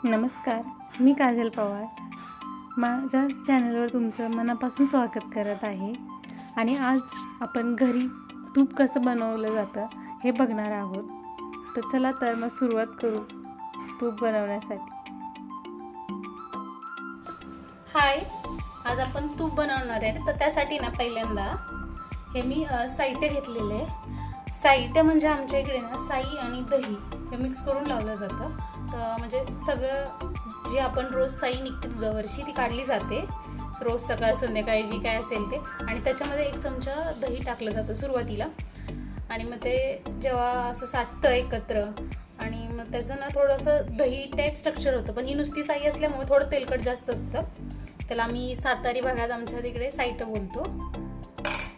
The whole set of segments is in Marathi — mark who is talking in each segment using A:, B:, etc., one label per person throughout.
A: नमस्कार, मी काजल पवार माझ्या चॅनलवर तुमचं मनापासून स्वागत करत आहे. आणि आज आपण घरी तूप कसं बनवलं जातं हे बघणार आहोत. तर चला तर मग सुरुवात करू तूप बनवण्यासाठी. हाय, आज आपण तूप बनवणार आहे. तर त्यासाठी ना पहिल्यांदा हे मी साहित्य घेतलेले आहे. साहित्य म्हणजे आमच्या इकडे ना साई आणि दही हे मिक्स करून लावलं जातं. तर म्हणजे सगळं जे आपण रोज साई निघते दुधावरची ती काढली जाते रोज सकाळ संध्याकाळी जी काय असेल ते, आणि त्याच्यामध्ये 1 चमचा दही टाकलं जातं सुरुवातीला. आणि मग ते जेव्हा असं साठतं एकत्र आणि मग त्याचं ना थोडंसं दही टाईप स्ट्रक्चर होतं. पण ही नुसती साई असल्यामुळे थोडं तेलकट जास्त असतं. त्याला आम्ही सातारी भागात आमच्या तिकडे साईट बोलतो.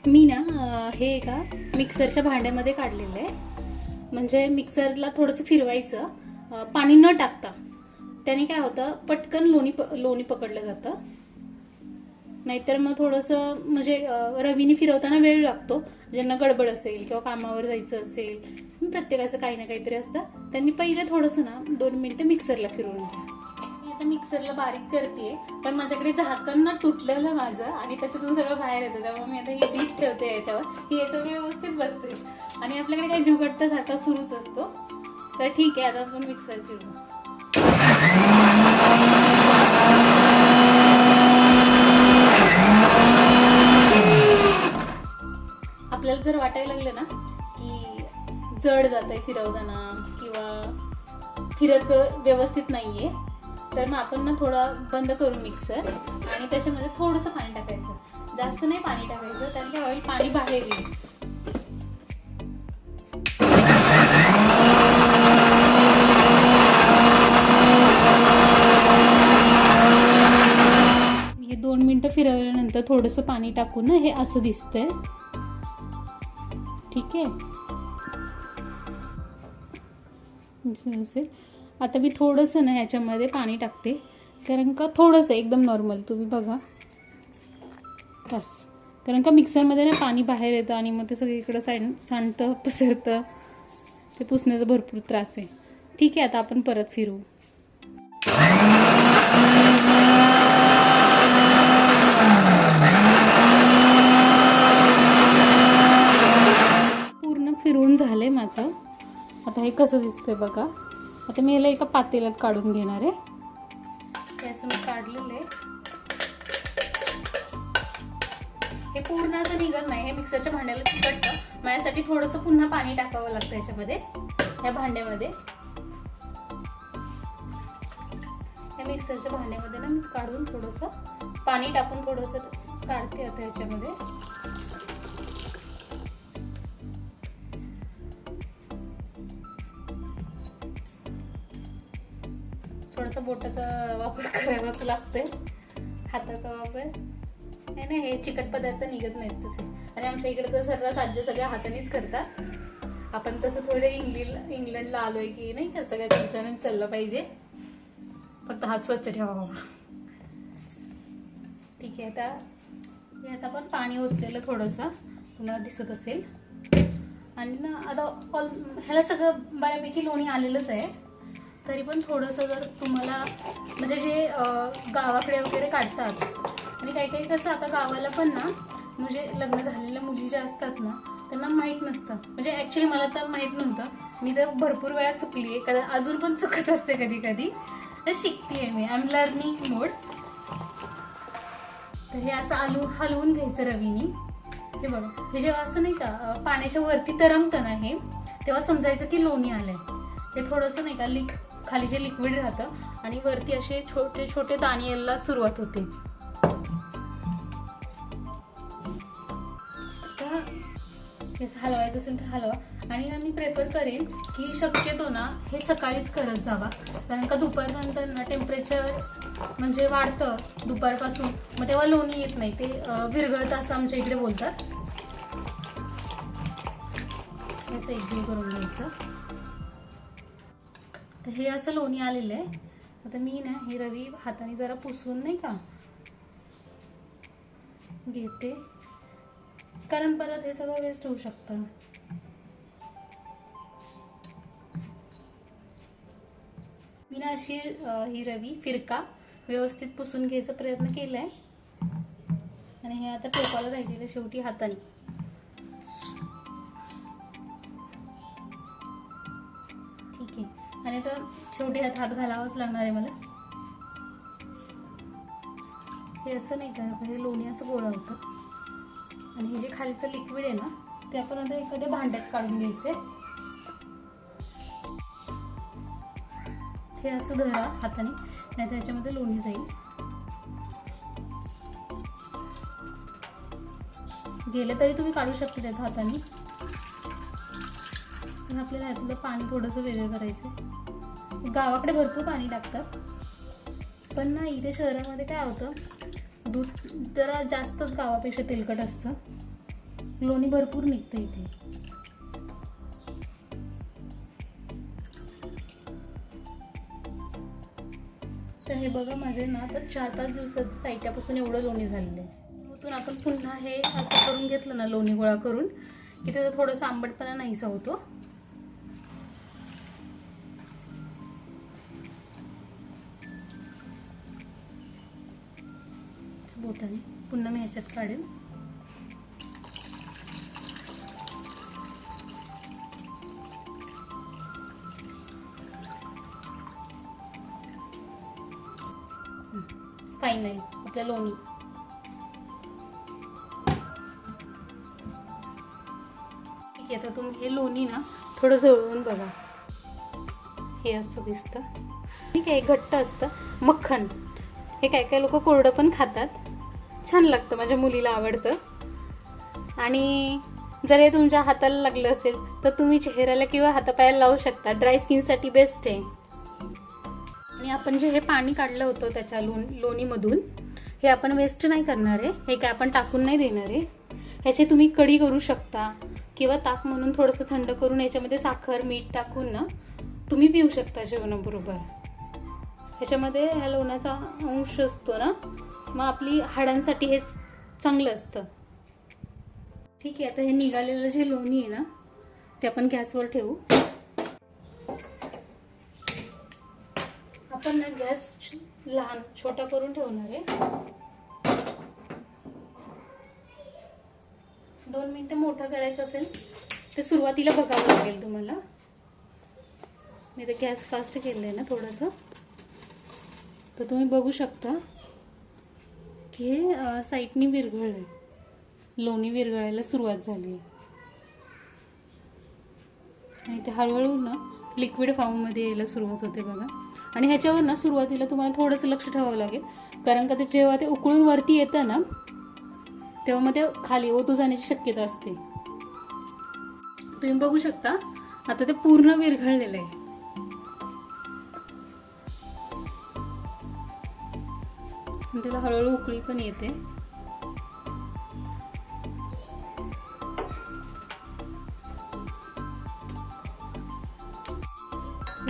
A: मी ना हे एका मिक्सरच्या भांड्यामध्ये काढलेलं आहे. म्हणजे मिक्सरला थोडंसं फिरवायचं पाणी न टाकता. त्याने काय होतं, पटकन लोणी पकडलं जातं. नाहीतर मग थोडंसं म्हणजे रवीने फिरवताना वेळ लागतो. ज्यांना गडबड असेल किंवा कामावर जायचं असेल, प्रत्येकाचं काही ना काहीतरी असतं, त्यांनी पहिले थोडंसं ना 2 मिनिटं मिक्सरला फिरवून घ्या. मी आता मिक्सरला बारीक करते, पण माझ्याकडे झाकण ना तुटलेलं माझं आणि त्याच्यातून सगळं बाहेर येतं. त्यामुळे मी आता ही डिश ठेवते याच्यावर, ही याच्यावर व्यवस्थित बसते. आणि आपल्याकडे काही जुगटता सारखा सुरूच असतो. तर ठीक आहे, आता आपण मिक्सर फिरवू. आपल्याला जर वाटायला लागलं ना की जड जात आहे फिरवताना किंवा फिरत व्यवस्थित नाहीये, तर मग आपण ना थोडा बंद करू मिक्सर आणि त्याच्यामध्ये थोडंसं पाणी टाकायचं. जास्त नाही पाणी टाकायचं, त्यातलं ऑइल पाणी बाहेर येईल. हे 2 मिनिटं फिरवल्यानंतर थोडंसं पाणी टाकून ना हे असं दिसतंय. ठीक आहे, असेल. आता मी थोडंसं ना ह्याच्यामध्ये पाणी टाकते, कारण का थोडंसं एकदम नॉर्मल तुम्ही बघा बस. कारण का मिक्सरमध्ये ना पाणी बाहेर येतं आणि मग ते सगळीकडं सांडतं पसरतं. ते पुसण्याचा भरपूर त्रास आहे. ठीक आहे, आता आपण परत फिरवू. पूर्ण फिरवून झालंय माझं. आता हे कसं दिसतंय बघा. आता मी याला एका पातेल्यात काढून घेणार आहे. असं मी काढलेलं आहे. हे पूर्ण असं निघत नाही, हे मिक्सरच्या भांड्याला चिकटतं. माझ्यासाठी थोडंसं पुन्हा पाणी टाकावं लागतं याच्यामध्ये, या भांड्यामध्ये. या मिक्सरच्या भांड्यामध्ये ना मी काढून थोडंसं पाणी टाकून थोडंसं काढते आता याच्यामध्ये. थोडंसं बोटाचा वापर करावाच लागतोय, हाताचा वापर नाही. हे चिकट पदार्थ निघत नाहीत तसे. आणि आमच्या इकडे तर सर्रास आजी सगळ्या हातानेच करतात. आपण तसं थोडे इंग्लंडला आलोय की नाही का, सगळ्या तुमच्याने चाललं पाहिजे, फक्त हात स्वच्छ ठेवा. ठीक आहे, आता आपण पाणी ओतलेलं थोडंसं तुम्हाला दिसत असेल. आणि ना आता ह्याला सगळं बऱ्यापैकी लोणी आलेलंच आहे. तरी पण थोडंसं जर तुम्हाला म्हणजे जे गावाकडे वगैरे काढतात, आणि काही कसं आता गावाला पण ना म्हणजे लग्न झालेल्या मुली ज्या असतात ना त्यांना माहीत नसतं. म्हणजे ॲक्च्युली मला तर माहीत नव्हतं. मी तर भरपूर वेळा चुकली आहे, कारण अजून पण चुकत असते कधी कधी. तर शिकते आहे मी, आय एम लर्निंग मोड. तर हे असं हलवून घ्यायचं रवीनी. हे बघा, हे जेव्हा असं नाही का पाण्याच्या वरती तरंगतं ना हे, तेव्हा समजायचं की लोणी आलंय. हे थोडंसं नाही का खाली जे लिक्विड राहतं आणि वरती असे छोटे छोटे दाणे यायला सुरुवात होते. हे हलवायचं असेल तर हलवा. आणि मी प्रेफर करेन की शक्यतो ना हे सकाळीच करत जावा, कारण का दुपारनंतर ना टेम्परेचर म्हणजे वाढतं दुपारपासून, मग तेव्हा लोणी येत नाही, ते विरघळतं असं आमच्या इकडे बोलतात. असं एकजीव करून घ्यायचं. तर हे असं लोणी आलेलं आहे. आता मी ना हे रवी हाताने जरा पुसून नाही का घेते, कारण परत हे सगळं वेस्ट होऊ शकतं. मी मी ना अशी ही रवी फिरका व्यवस्थित पुसून घ्यायचा प्रयत्न केलाय आणि हे आता टोपाला राहिलेलं शेवटी हाताने. ठीक आहे. आणि आता शेवटी हात घालावाच लागणार आहे मला. हे असं नाही का, हे लोणी असं गोळा होतं आणि हे जे खालीचं लिक्विड आहे ना ते आपण आता एखाद्या भांड्यात काढून घ्यायचे. हे असं धरा हाताने, नाही तर ह्याच्यामध्ये लोणी जाईल. गेलं तरी तुम्ही काढू शकता त्यात हाताने. पण आपल्याला ह्यातलं पाणी थोडंसं वेगळं करायचं. गावाकडे भरपूर पाणी टाकतात, पण ना इथे शहरामध्ये काय होतं, दूध जरा जास्तच गावापेक्षा तेलकट असतं. लोणी भरपूर निघतं इथे. तर हे बघा माझे ना आता 4-5 दिवसाचं साहित्यापासून एवढं लोणी झालेलं आहे. मग आपण पुन्हा हे असं करून घेतलं ना लोणी गोळा करून की त्याचा थोडासा आंबटपणा नाहीसा होतो. बोटाने पुन्हा मी ह्याच्यात काढेल. फायनली आपलं लोणी. ठीक आहे. आता तुम्ही हे लोणी ना थोडं जळवून बघा. हे असं दिसतं. ठीक आहे. घट्ट असतं. मक्खन हे काय काय लोक कोरडं पण खातात. छान लागतं. माझ्या मुलीला आवडतं. आणि जर हे तुमच्या हाताला लागलं असेल तर तुम्ही चेहऱ्याला किंवा हातापायाला लावू शकता. ड्राय स्किनसाठी बेस्ट आहे. आणि आपण जे हे पाणी काढलं होतं त्याच्या लोणीमधून हे आपण वेस्ट नाही करणार आहे. हे काय आपण टाकून नाही देणार आहे. ह्याची तुम्ही कढी करू शकता किंवा ताक म्हणून थोडंसं थंड करून याच्यामध्ये साखर मीठ टाकून ना तुम्ही पिऊ शकता जेवणाबरोबर. ह्याच्यामध्ये ह्या लोण्याचा अंश असतो ना, मग आपली हाडांसाठी हे चांगलं असतं. ठीक आहे. आता हे निघालेलं जे लोणी आहे ना ते आपण गॅसवर ठेवू. आपण ना गॅस लहान छोटा करून ठेवणार आहे. 2 मिनिटं मोठा करायचं असेल ते सुरुवातीला बघावं लागेल तुम्हाला. मी तर गॅस फास्ट केलंय ना थोडंसं, तर तुम्ही बघू शकता की हे साईडनी विरघळलंय. लोणी विरघळायला सुरुवात झाली आहे आणि ते हळूहळू ना लिक्विड फॉर्ममध्ये यायला सुरुवात होते बघा. आणि ह्याच्यावर ना सुरुवातीला तुम्हाला थोडंसं लक्ष ठेवावं लागेल, कारण का ते जेव्हा ते उकळून वरती येतं ना तेव्हा मग ते खाली ओतू जाण्याची शक्यता असते. तुम्ही बघू शकता आता ते पूर्ण विरघळलेलं आहे. त्याला हळूहळू उकळी पण येते.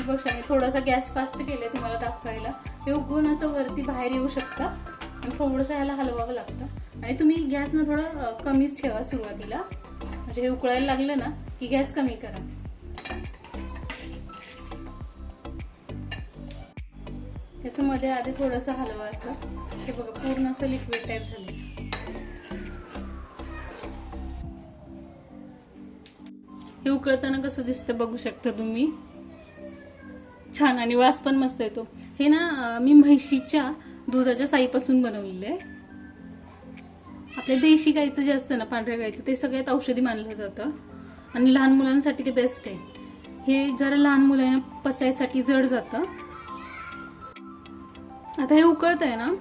A: बघा मी थोडासा गॅस फास्ट केलाय तुम्हाला दाखवायला. हे उकळून असं वरती बाहेर येऊ शकतं आणि थोडंसं ह्याला हलवावं लागतं. आणि तुम्ही गॅस ना थोडं कमीच ठेवा सुरुवातीला, म्हणजे हे उकळायला लागलं ना की गॅस कमी करा. त्याचं मध्ये आधी थोडंसं हलवा असं. हे बघा पूर्ण असं लिक्विड टाईप झालं. हे उकळताना कसं दिसतं बघू शकता तुम्ही. छान आणि वास पण मस्त येतो. हे ना मी म्हशीच्या दुधाच्या साईपासून बनवलेलं आहे. आपल्या देशी गाईचं जे असतं ना पांढऱ्या गाईचं ते सगळ्यात औषधी मानलं जातं आणि लहान मुलांसाठी ते बेस्ट आहे. हे जरा लहान मुलांना पचायसाठी जड जातं. आता हे उकळत आहे ना,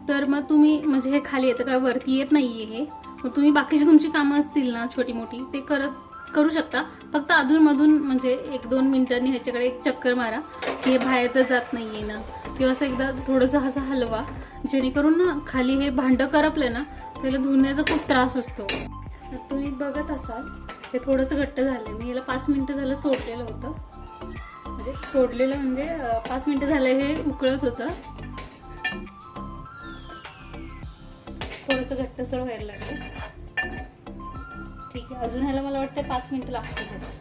A: तर मग तुम्ही म्हणजे हे खाली येतं का वरती येत नाहीये हे, मग तुम्ही बाकीची तुमची कामं असतील ना छोटी मोठी ते करू शकता. फक्त अधूनमधून म्हणजे 1-2 मिनिटांनी ह्याच्याकडे एक चक्कर मारा की हे बाहेर तर जात नाहीये ना, किंवा असं एकदा थोडंसं असं हलवा, जेणेकरून ना खाली हे भांडं करपलं ना त्याला धुण्याचा खूप त्रास असतो. तुम्ही बघत असाल हे थोडंसं घट्ट झालंय. मी याला 5 मिनिटं झालं सोडलेलं होतं, म्हणजे सोडलेलं म्हणजे 5 मिनिटं झालं हे उकळत होतं. थोडंसं घट्टसर व्हायला लागलं. ठीक आहे. अजून ह्याला मला वाटतं 5 मिनिटं लागतातच.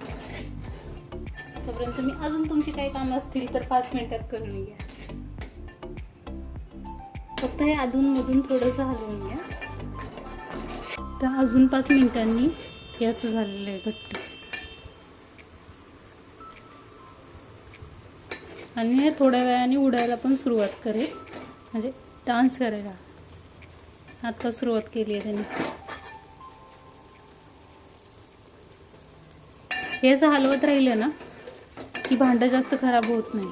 A: तोपर्यंत मी अजून तुमची काही कामं असतील तर 5 मिनिटात करून घ्या. फक्त हे अधूनमधून थोडंसं हलवून घ्या. तर अजून 5 मिनिटांनी हे असं झालेलं आहे घट्ट. आणि हे थोड्या वेळाने उडायला पण सुरुवात करेल, म्हणजे डान्स करायला. आता सुरुवात केली आहे त्याने. हे असं हलवत राहिलं ना की भांडं जास्त खराब होत नाही.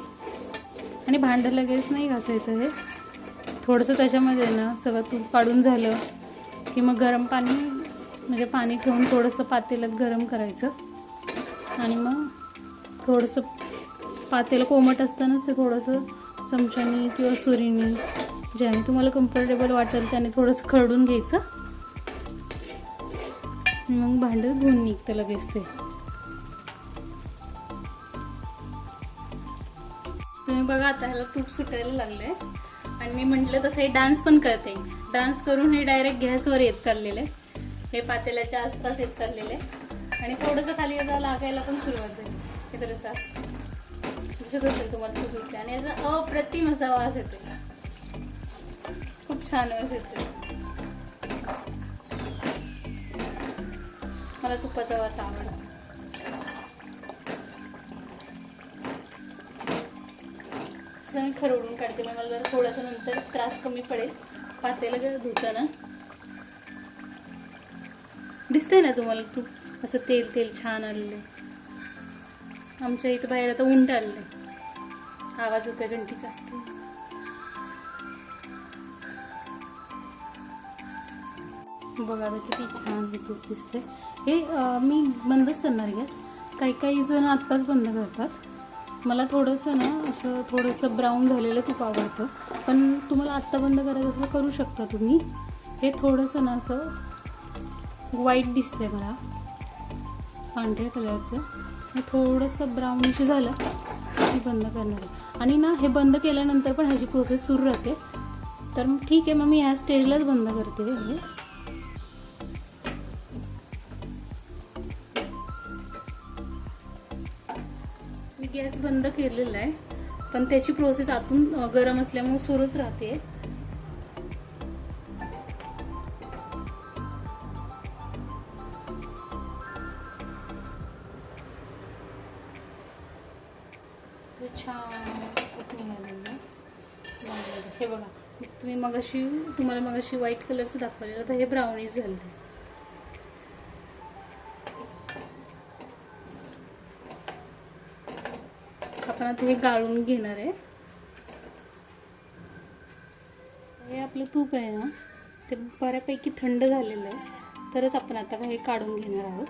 A: आणि भांडं लगेच नाही घासायचं. हे थोडंसं त्याच्यामध्ये ना सगळं तूप काढून झालं की मग गरम पाणी, म्हणजे पाणी ठेवून थोडंसं पातेल्यात गरम करायचं. आणि मग थोडंसं पातेलं कोमट असतानाच ते थोडंसं चमच्यानी किंवा सुरीनी, ज्याने तुम्हाला कम्फर्टेबल वाटेल त्याने थोडंसं खरडून घ्यायचं. मग भांडं धुवून निघतं लगेच ते. तुम्ही बघा आता ह्याला तूप सुटायला लागलंय. आणि मी म्हटलं तसं हे डान्स पण करते. डान्स करून हे डायरेक्ट गॅसवर येत चाललेलं आहे. हे पातेल्याच्या आसपास येत चाललेलं आहे. आणि थोडंसं खाली याचा लागायला पण सुरुवात झाली. हे तर दिसत असेल तुम्हाला तूप. आणि याचा अप्रतिम असा वास येतो. खूप छान वास येतो. मला तुपाचा वास आवडतो. मी खरवडून काढते. मग मला जरा थोडासा नंतर त्रास कमी पडेल पातेलं जर धुताना. दिसतंय ना तुम्हाला तूप असं तेल तेल छान आलेलं आहे. आमच्या इथं बाहेर आता उंट आलेलं आहे. आवाज होतोय घंटीचा. बघा आता किती छान हे तूप दिसते. हे मी बंदच करणार गॅस. काही जण आत्ताच बंद करतात. मला थोडंसं ना असं थोडंसं ब्राऊन झालेलं तूप आवडतं. पण तुम्हाला आत्ता बंद करायचं असं करू शकता तुम्ही. हे थोडंसं ना असं व्हाईट दिसतंय मला, पांढऱ्या कलरचं. हे थोडंसं ब्राऊनिश झालं की बंद करणार आहे. आणि ना हे बंद केल्यानंतर पण ह्याची प्रोसेस सुरू राहते. तर मग ठीक आहे, मग मी ह्या स्टेजलाच बंद करते. हे मी गॅस बंद केलेला आहे, पण त्याची प्रोसेस आतून गरम असल्यामुळे सुरूच राहते. छान हे बघा. तुम्हाला मगाशी व्हाईट कलरचं दाखवलेलं, तर हे ब्राउनिश झालं. आपण आता हे गाळून घेणार आहे. हे आपलं तूप आहे ना, ते बऱ्यापैकी थंड झालेलं आहे. तरच आपण आता हे काढून घेणार आहोत.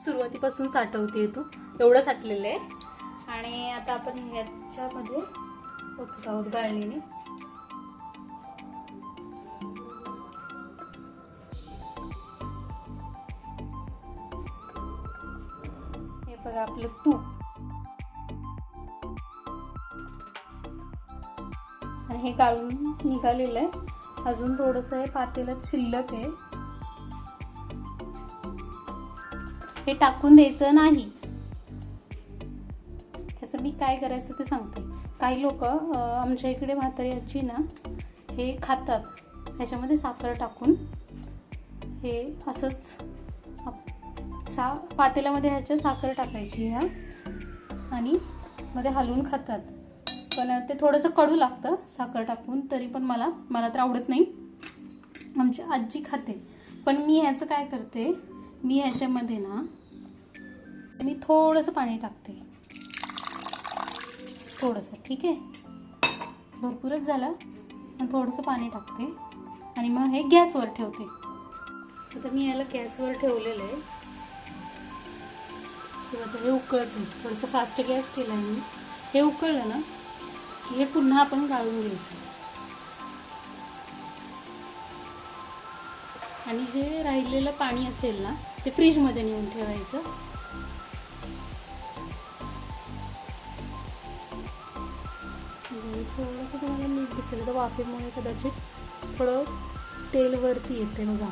A: सुरुवातीपासून साठवते तूप, एवढं साठलेलं आहे. आणि आता आपण ह्याच्यामध्ये ओतत आहोत गाळणीने. हे बघा आपलं तूप. आणि हे गाळून निघालेलं आहे. अजून थोडंसं हे पातेल्यात शिल्लक आहे. हे टाकून द्यायचं नाही. त्याचं मी काय करायचं ते सांगते. काही लोक आमच्या इकडे म्हातारी आजी ना हे खातात ह्याच्यामध्ये साखर टाकून. हे असंच पातेल्यामध्ये ह्याच्या साखर टाकायची ह्या आणि मध्ये हलवून खातात. पण ते थोडंसं कडू लागतं साखर टाकून. तरी पण मला तर आवडत नाही. आमची आजी खाते. पण मी ह्याचं काय करते, मी ह्याच्यामध्ये ना मी थोडंसं पाणी टाकते. थोडंसं, ठीक आहे, भरपूरच झालं. आणि थोडंसं पाणी टाकते आणि मग हे गॅसवर ठेवते. आता मी याला गॅसवर ठेवलेलं आहे. किंवा हे उकळते. थोडंसं फास्ट गॅस केला आहे मी. हे उकळलं ना की हे पुन्हा आपण गाळून घ्यायचं. आणि जे राहिलेलं पाणी असेल ना ते फ्रीजमध्ये नेऊन ठेवायचं. थोडंसं तुम्हाला मीठ दिसेल तर वाफेमुळे कदाचित थोडं तेल वरती येते बघा.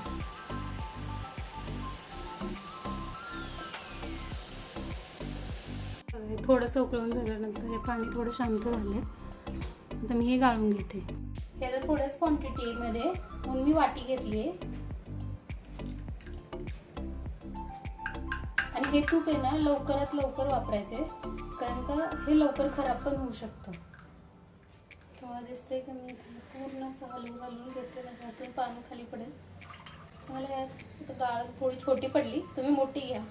A: हे थोडंसं उकळून झाल्यानंतर हे पाणी थोडं शांत झालं. आता मी हे गाळून घेते. हे आता थोड्याच क्वांटिटीमध्ये म्हणून मी वाटी घेतली आहे. आणि हे तूप आहे ना लवकरात लवकर वापरायचं आहे, कारण का हे लवकर खराब पण होऊ शकतं. तुम्हाला दिसतंय का मी पूर्ण असं हलवून घेते, माझ्या हातून पाणी खाली पडेल. मला यात डाळ थोडी छोटी पडली, तुम्ही मोठी घ्या.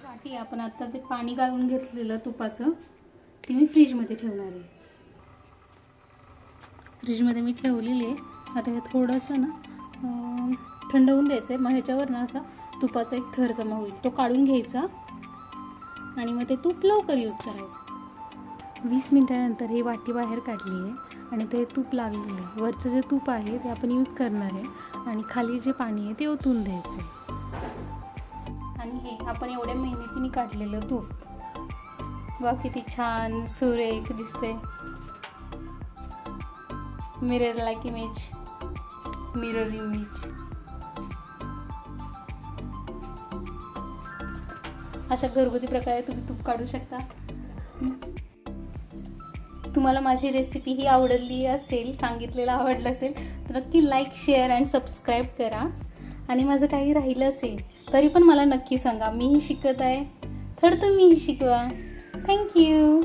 A: वाटी आपण आता ते पाणी गाळून घेतलेलं तुपाचं ती मी फ्रीजमध्ये ठेवणार आहे. फ्रीजमध्ये मी ठेवलेली आहे. आता हे थोडंसं ना थंड होऊन द्यायचं आहे. मग ह्याच्यावर ना असा तुपाचा एक थर जमा होईल, तो काढून घ्यायचा आणि मग ते तूप लवकर यूज करायचं. 20 मिनिटानंतर ही वाटी बाहेर काढली आहे आणि ते तूप लागलेलं आहे. वरचं जे तूप आहे ते आपण यूज करणार आहे आणि खाली जे पाणी आहे ते ओतून द्यायचं आहे. आणि हे आपण एवढ्या मेहनतीने काढलेलं तूप बघा किती छान सुरेख दिसते. Mirror like image, mirror image. अशा घरगुती प्रकारे तुम्ही तूप काढू शकता. तुम्हाला माझी रेसिपी ही आवडली असेल, सांगितलेलं आवडलं असेल तर नक्की लाईक, शेअर अँड सबस्क्राईब करा. आणि माझं काही राहिलं असेल तरी पण मला नक्की सांगा. मीही शिकत आहे तर तुम्हीही शिकवा. थँक्यू.